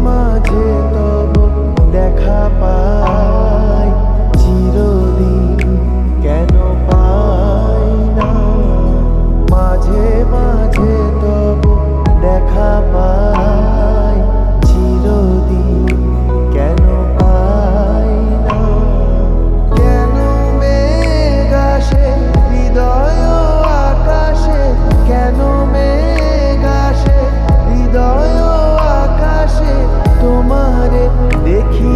মাঝে তব দেখা পাই, চিরদিন কেন পাই না। মাঝে মাঝে তব দেখা পাই, চিরদিন কেন পাই না। কেন মেঘ আসে হৃদয় আকাশে, কেন মেঘ আসে হৃদয় আকাশে, তোমারে দেখি